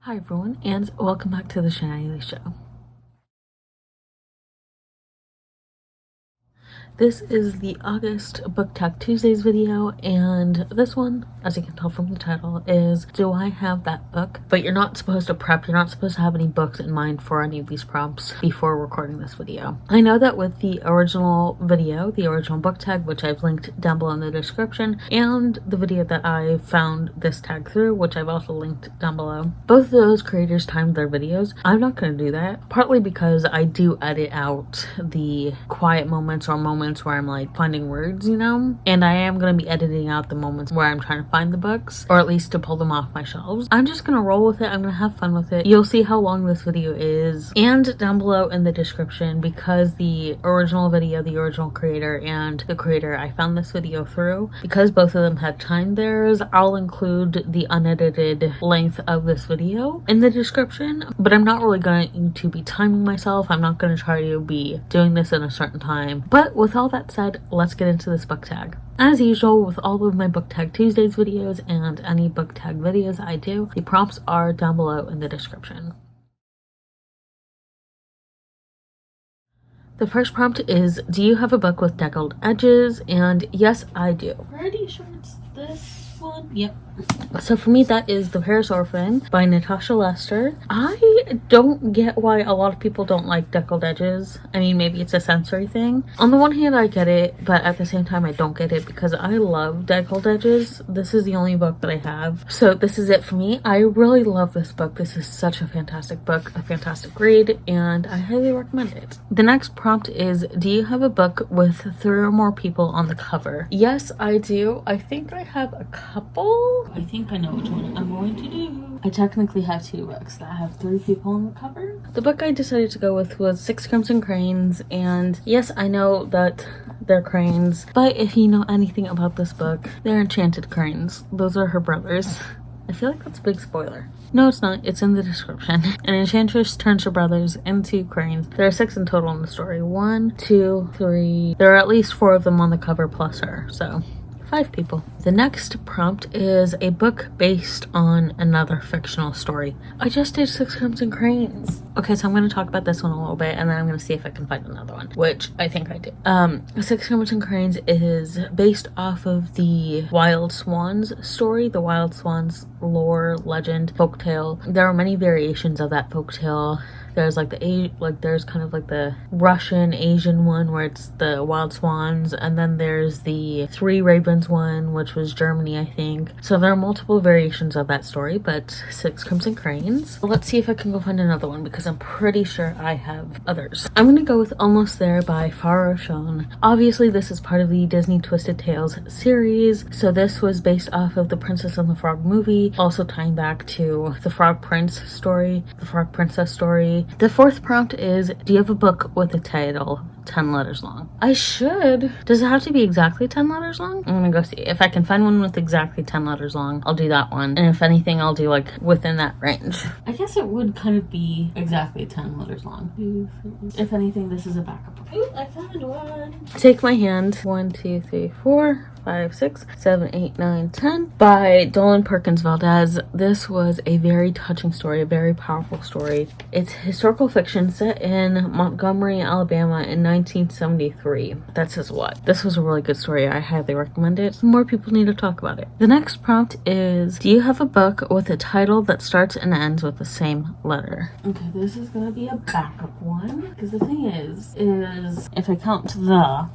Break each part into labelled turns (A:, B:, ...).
A: Hi everyone, and welcome back to the Shania Show. This is the August Book Tag Tuesdays video, and this one, as you can tell from the title, is Do I Have That Book? But you're not supposed to prep, you're not supposed to have any books in mind for any of these prompts before recording this video. I know that with the original video, the original book tag, which I've linked down below in the description, and the video that I found this tag through, which I've also linked down below, both of those creators timed their videos. I'm not going to do that, partly because I do edit out the quiet moments or moments where I'm like finding words, you know, and I am going to be editing out the moments where I'm trying to find the books, or at least to pull them off my shelves. I'm just going to roll with it. I'm going to have fun with it. You'll see how long this video is, and down below in the description, because the original video, the original creator and the creator I found this video through, because both of them had timed theirs, I'll include the unedited length of this video in the description, but I'm not really going to be timing myself. I'm not going to try to be doing this in a certain time. But with all that said, let's get into this book tag. As usual with all of my Book Tag Tuesdays videos and any book tag videos I do, the prompts are down below in the description. The first prompt is, do you have a book with deckled edges? And yes, I do. Pretty sure it's this one. Yep. So for me, that is The Paris Orphan by Natasha Lester. I don't get why a lot of people don't like deckled edges. I mean, maybe it's a sensory thing. On the one hand, I get it, but at the same time, I don't get it because I love deckled edges. This is the only book that I have. So this is it for me. I really love this book. This is such a fantastic book, a fantastic read, and I highly recommend it. The next prompt is, do you have a book with 3 or more people on the cover? Yes, I do. I think I have a couple. I think I know which one I'm going to do. I technically have 2 books that have 3 people on the cover. The book I decided to go with was 6 Crimson Cranes, and yes, I know that they're cranes, but if you know anything about this book, they're enchanted cranes. Those are her brothers. I feel like that's a big spoiler. No, it's not. It's in the description. An enchantress turns her brothers into cranes. There are 6 in total in the story. 1, 2, 3. There are at least 4 of them on the cover plus her, so 5 people. The next prompt is a book based on another fictional story. I just did 6 Crimson Cranes. Okay, so I'm going to talk about this one a little bit, and then I'm going to see if I can find another one, which I think I did. 6 Crimson Cranes is based off of the Wild Swans story, the Wild Swans lore, legend, folktale. There are many variations of that folktale. There's like there's kind of like the Russian Asian one where it's the Wild Swans, and then there's the 3 Ravens one, which was Germany, I think. So there are multiple variations of that story, but 6 Crimson Cranes. Let's see if I can go find another one because I'm pretty sure I have others. I'm gonna go with Almost There by Farah Rochon. Obviously, this is part of the Disney Twisted Tales series, so this was based off of the Princess and the Frog movie, also tying back to the Frog Prince story, the Frog Princess story. The 4th prompt is, do you have a book with a title 10 letters long? I should. Does it have to be exactly 10 letters long? I'm gonna go see. If I can find one with exactly 10 letters long, I'll do that one. And if anything, I'll do like within that range. I guess it would kind of be exactly 10 letters long. If anything, this is a backup. Ooh, I found one. Take My Hand. 1, 2, 3, 4, 5, 6, 7, 8, 9, 10 by Dolan Perkins Valdez. This was a very touching story, a very powerful story. It's historical fiction set in Montgomery, Alabama in 1973. That says what? This was a really good story. I highly recommend it. More people need to talk about it. The next prompt is, do you have a book with a title that starts and ends with the same letter? Okay, this is gonna be a backup one, because the thing is if I count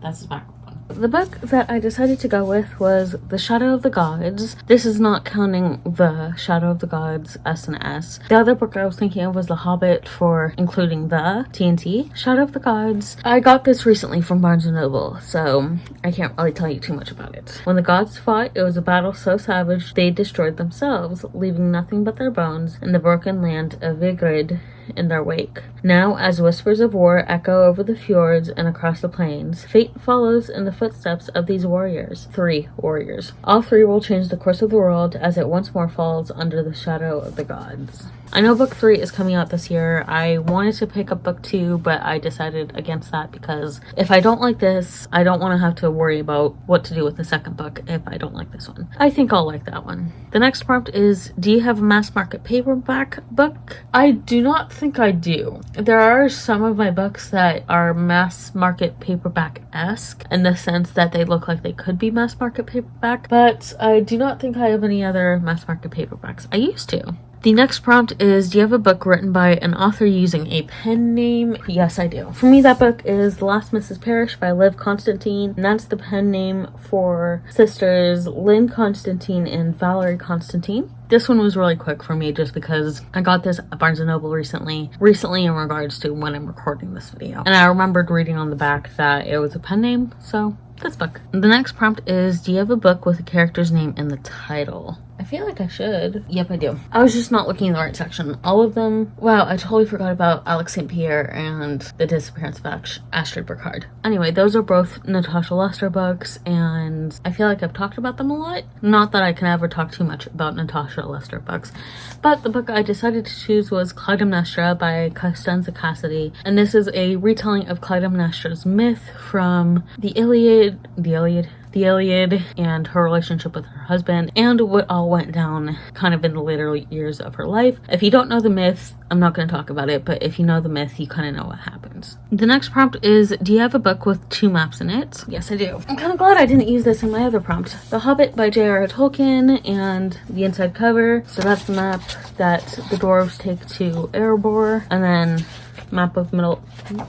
A: that's the backup. The book that I decided to go with was The Shadow of the Gods. This is not counting The Shadow of the Gods S and S. The other book I was thinking of was The Hobbit, for including the TNT. Shadow of the Gods. I got this recently from Barnes & Noble, so I can't really tell you too much about it. When the gods fought, it was a battle so savage they destroyed themselves, leaving nothing but their bones in the broken land of Vigrid in their wake. Now, as whispers of war echo over the fjords and across the plains, fate follows in the footsteps of these warriors. 3 warriors. All 3 will change the course of the world as it once more falls under the shadow of the gods. I know book 3 is coming out this year. I wanted to pick up book 2, but I decided against that because if I don't like this, I don't want to have to worry about what to do with the second book if I don't like this one. I think I'll like that one. The next prompt is, do you have a Mass Market Paperback book? I do not think I do. There are some of my books that are Mass Market Paperback-esque in the sense that they look like they could be Mass Market Paperback, but I do not think I have any other Mass Market Paperbacks. I used to. The next prompt is, do you have a book written by an author using a pen name? Yes, I do. For me, that book is The Last Mrs. Parrish by Liv Constantine, and that's the pen name for sisters Lynn Constantine and Valerie Constantine. This one was really quick for me just because I got this at Barnes & Noble recently in regards to when I'm recording this video. And I remembered reading on the back that it was a pen name, so this book. The next prompt is, do you have a book with a character's name in the title? I feel like I should. Yep, I do. I was just not looking in the right section. All of them. Wow, I totally forgot about Alex St. Pierre and the disappearance of Astrid Burkhard. Anyway, those are both Natasha Lester books, and I feel like I've talked about them a lot. Not that I can ever talk too much about Natasha Lester books, but the book I decided to choose was Clytemnestra by Costanza Cassidy, and this is a retelling of Clytemnestra's myth from the Iliad and her relationship with her husband and what all went down kind of in the later years of her life. If you don't know the myth, I'm not going to talk about it, but if you know the myth, you kind of know what happens. The next prompt is, do you have a book with 2 maps in it? Yes, I do. I'm kind of glad I didn't use this in my other prompt. The Hobbit by J.R.R. Tolkien and the inside cover. So that's the map that the dwarves take to Erebor, and then map of not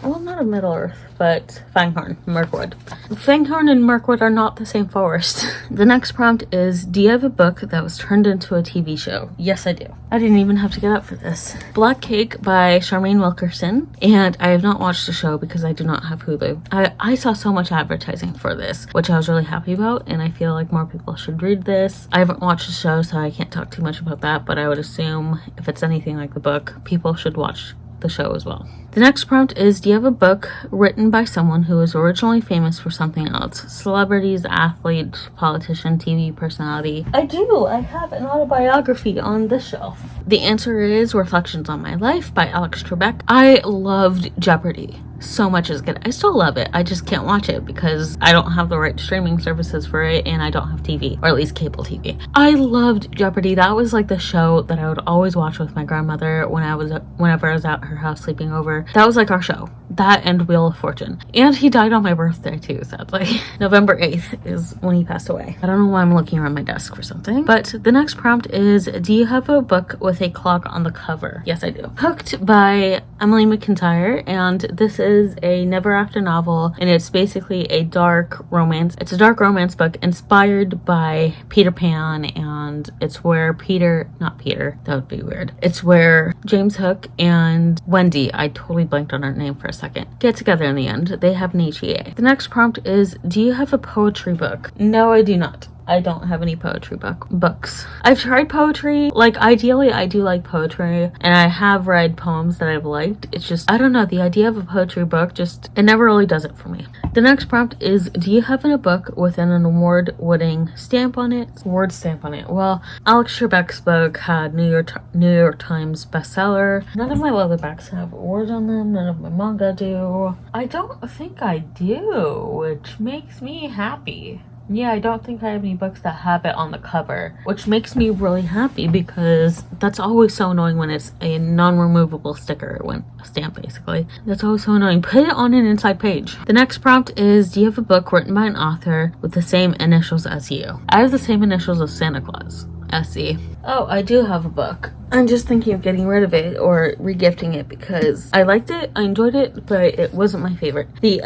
A: of Middle-earth, but Fanghorn, Mirkwood. Fanghorn and Mirkwood are not the same forest. The next prompt is, do you have a book that was turned into a TV show? Yes, I do. I didn't even have to get up for this. Black Cake by Charmaine Wilkerson, and I have not watched the show because I do not have Hulu. I saw so much advertising for this, which I was really happy about, and I feel like more people should read this. I haven't watched the show, so I can't talk too much about that, but I would assume if it's anything like the book, people should watch the show as well. The next prompt is, do you have a book written by someone who was originally famous for something else? Celebrities, athlete, politician, TV personality. I do. I have an autobiography on this shelf. The answer is Reflections on My Life by Alex Trebek. I loved Jeopardy! So much is good. I still love it. I just can't watch it because I don't have the right streaming services for it, and I don't have TV, or at least cable TV. I loved Jeopardy! That was like the show that I would always watch with my grandmother whenever I was at her house sleeping over. That was like our show. That and Wheel of Fortune. And he died on my birthday too, sadly. November 8th is when he passed away. I don't know why I'm looking around my desk for something. But the next prompt is, do you have a book with a clock on the cover? Yes, I do. Hooked by Emily McIntyre, and this is a Never After novel, and it's basically a dark romance. It's a dark romance book inspired by Peter Pan, and it's where that would be weird. It's where James Hook and Wendy, I totally blanked on her name for a second, get together in the end. They have an HEA. The next prompt is, do you have a poetry book? No, I do not. I don't have any poetry books. I've tried poetry. Like, ideally, I do like poetry, and I have read poems that I've liked. It's just, I don't know, the idea of a poetry book it never really does it for me. The next prompt is, do you have a book with an award-winning stamp on it? Word stamp on it. Well, Alex Trebek's book had New York Times bestseller. None of my leatherbacks have awards on them. None of my manga do. I don't think I do, which makes me happy. Yeah, I don't think I have any books that have it on the cover, which makes me really happy because that's always so annoying when it's a non-removable sticker, a stamp basically. That's always so annoying. Put it on an inside page. The next prompt is, do you have a book written by an author with the same initials as you? I have the same initials as Santa Claus. SE. Oh, I do have a book. I'm just thinking of getting rid of it or regifting it because I liked it, I enjoyed it, but it wasn't my favorite. The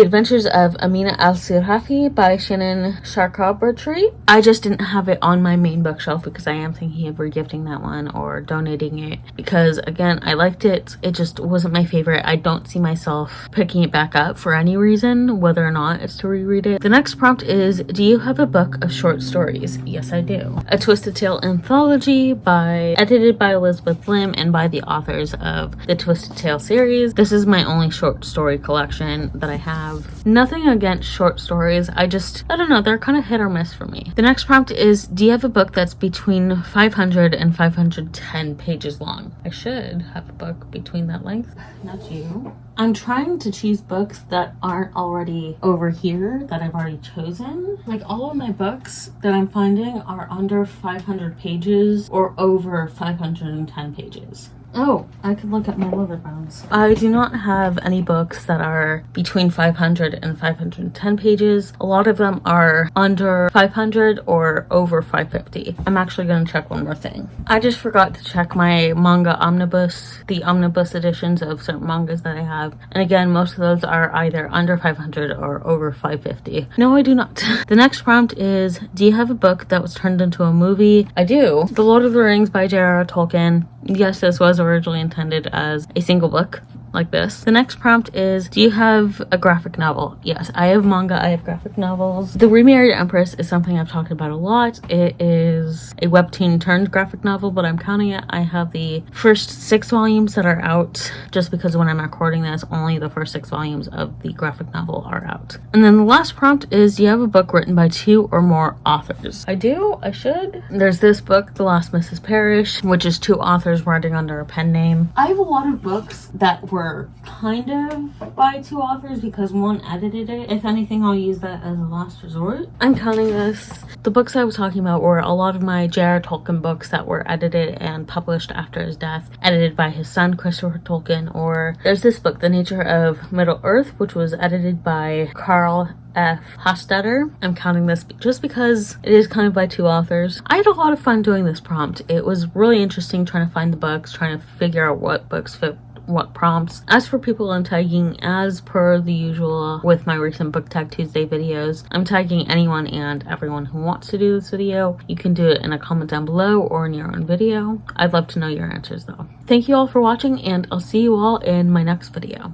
A: Adventures of Amina Al-Sirafi by Shannon Chakraborty. I just didn't have it on my main bookshelf because I am thinking of regifting that one or donating it because, again, I liked it. It just wasn't my favorite. I don't see myself picking it back up for any reason, whether or not it's to reread it. The next prompt is, do you have a book of short stories? Yes, I do. do. A Twisted Tale anthology edited by Elizabeth Lim and by the authors of the Twisted Tale series. This is my only short story collection that I have. Nothing against short stories, I don't know, they're kind of hit or miss for me. The next prompt is, do you have a book that's between 500 and 510 pages long? I should have a book between that length. Not you. I'm trying to choose books that aren't already over here that I've already chosen. Like, all of my books that I'm finding are under 500 pages or over 510 pages. Oh, I could look at my liver bones. I do not have any books that are between 500 and 510 pages. A lot of them are under 500 or over 550. I'm actually going to check one more thing. I just forgot to check my manga omnibus, the omnibus editions of certain mangas that I have. And again, most of those are either under 500 or over 550. No, I do not. The next prompt is, do you have a book that was turned into a movie? I do. The Lord of the Rings by J.R.R. Tolkien. Yes, this was originally intended as a single book like this. The next prompt is, do you have a graphic novel? Yes, I have manga, I have graphic novels. The Remarried Empress is something I've talked about a lot. It is a webtoon turned graphic novel, but I'm counting it. I have the first 6 volumes that are out, just because when I'm recording this, only the first 6 volumes of the graphic novel are out. And then the last prompt is, do you have a book written by 2 or more authors? I do, I should. There's this book, The Last Mrs. Parrish, which is 2 authors writing under a pen name. I have a lot of books that were kind of by 2 authors because one edited it. If anything, I'll use that as a last resort. I'm counting this. The books I was talking about were a lot of my J.R.R. Tolkien books that were edited and published after his death, edited by his son, Christopher Tolkien. Or there's this book, The Nature of Middle-earth, which was edited by Carl F. Hostetter. I'm counting this just because it is kind of by 2 authors. I had a lot of fun doing this prompt. It was really interesting trying to find the books, trying to figure out what books fit what prompts. As for people I'm tagging, as per the usual with my recent Book Tag Tuesday videos, I'm tagging anyone and everyone who wants to do this video. You can do it in a comment down below or in your own video. I'd love to know your answers though. Thank you all for watching, and I'll see you all in my next video.